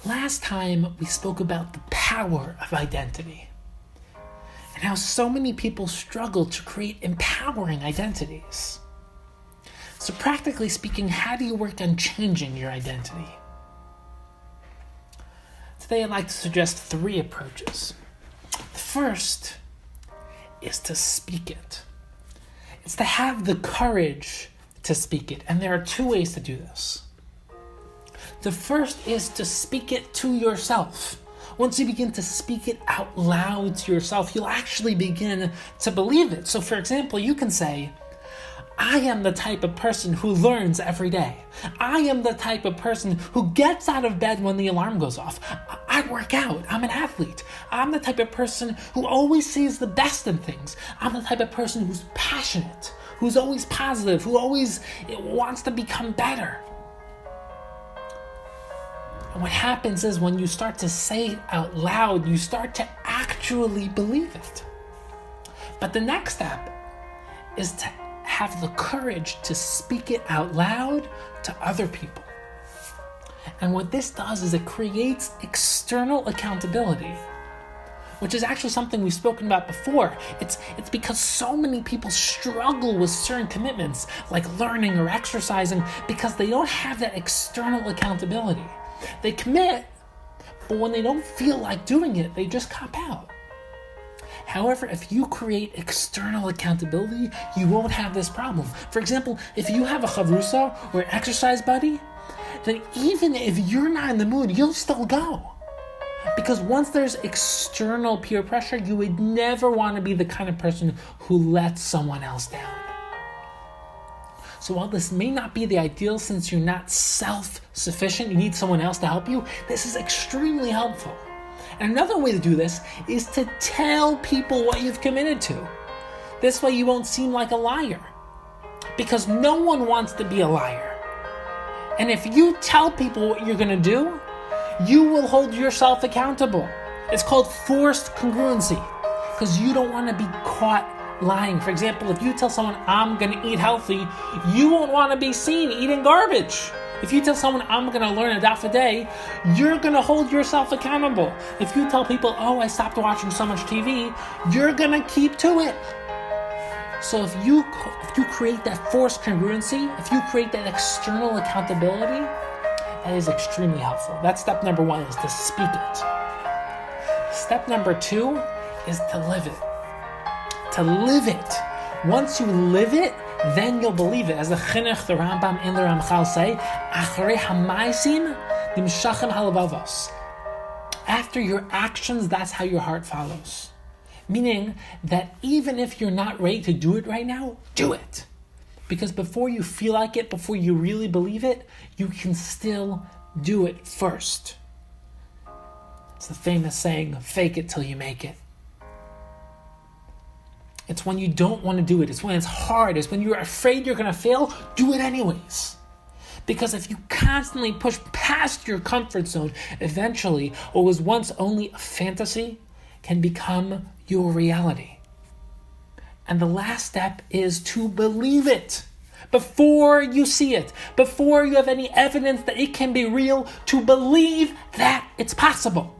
Last time we spoke about the power of identity and how so many people struggle to create empowering identities. So practically speaking, how do you work on changing your identity? Today I'd like to suggest 3 approaches. The first is to speak it. It's to have the courage to speak it. And there are 2 ways to do this. The first is to speak it to yourself. Once you begin to speak it out loud to yourself, you'll actually begin to believe it. So for example, you can say, I am the type of person who learns every day. I am the type of person who gets out of bed when the alarm goes off. I work out. I'm an athlete. I'm the type of person who always sees the best in things. I'm the type of person who's passionate, who's always positive, who always wants to become better. And what happens is when you start to say it out loud, you start to actually believe it. But the next step is to have the courage to speak it out loud to other people. And what this does is it creates external accountability, which is actually something we've spoken about before. It's because so many people struggle with certain commitments, like learning or exercising, because they don't have that external accountability. They commit, but when they don't feel like doing it, they just cop out. However, if you create external accountability, you won't have this problem. For example, if you have a chavrusa or an exercise buddy, then even if you're not in the mood, you'll still go. Because once there's external peer pressure, you would never want to be the kind of person who lets someone else down. So while this may not be the ideal since you're not self-sufficient, you need someone else to help you, this is extremely helpful. And another way to do this is to tell people what you've committed to. This way you won't seem like a liar. Because no one wants to be a liar. And if you tell people what you're going to do, you will hold yourself accountable. It's called forced congruency. Because you don't want to be caught lying. For example, if you tell someone, I'm going to eat healthy, you won't want to be seen eating garbage. If you tell someone, I'm going to learn a daf a day, you're going to hold yourself accountable. If you tell people, I stopped watching so much TV, you're going to keep to it. So if you create that forced congruency, if you create that external accountability, that is extremely helpful. That's step number 1, is to speak it. Step number 2 is to live it. To live it. Once you live it, then you'll believe it. As the Chinuch, the Rambam, and the Ramchal say, Acharei hamaisim nimshachem halavavos. After your actions, that's how your heart follows. Meaning that even if you're not ready to do it right now, do it. Because before you feel like it, before you really believe it, you can still do it first. It's the famous saying, fake it till you make it. It's when you don't want to do it. It's when it's hard. It's when you're afraid you're going to fail. Do it anyways. Because if you constantly push past your comfort zone, eventually what was once only a fantasy can become your reality. And the last step is to believe it. Before you see it, before you have any evidence that it can be real, to believe that it's possible.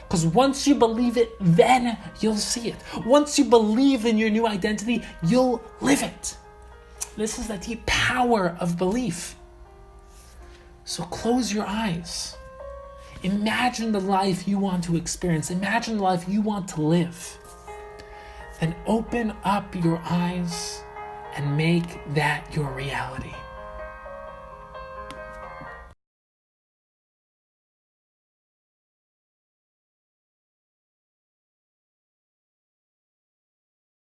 Because once you believe it, then you'll see it. Once you believe in your new identity, you'll live it. This is the deep power of belief. So close your eyes. Imagine the life you want to experience. Imagine the life you want to live. Then open up your eyes and make that your reality.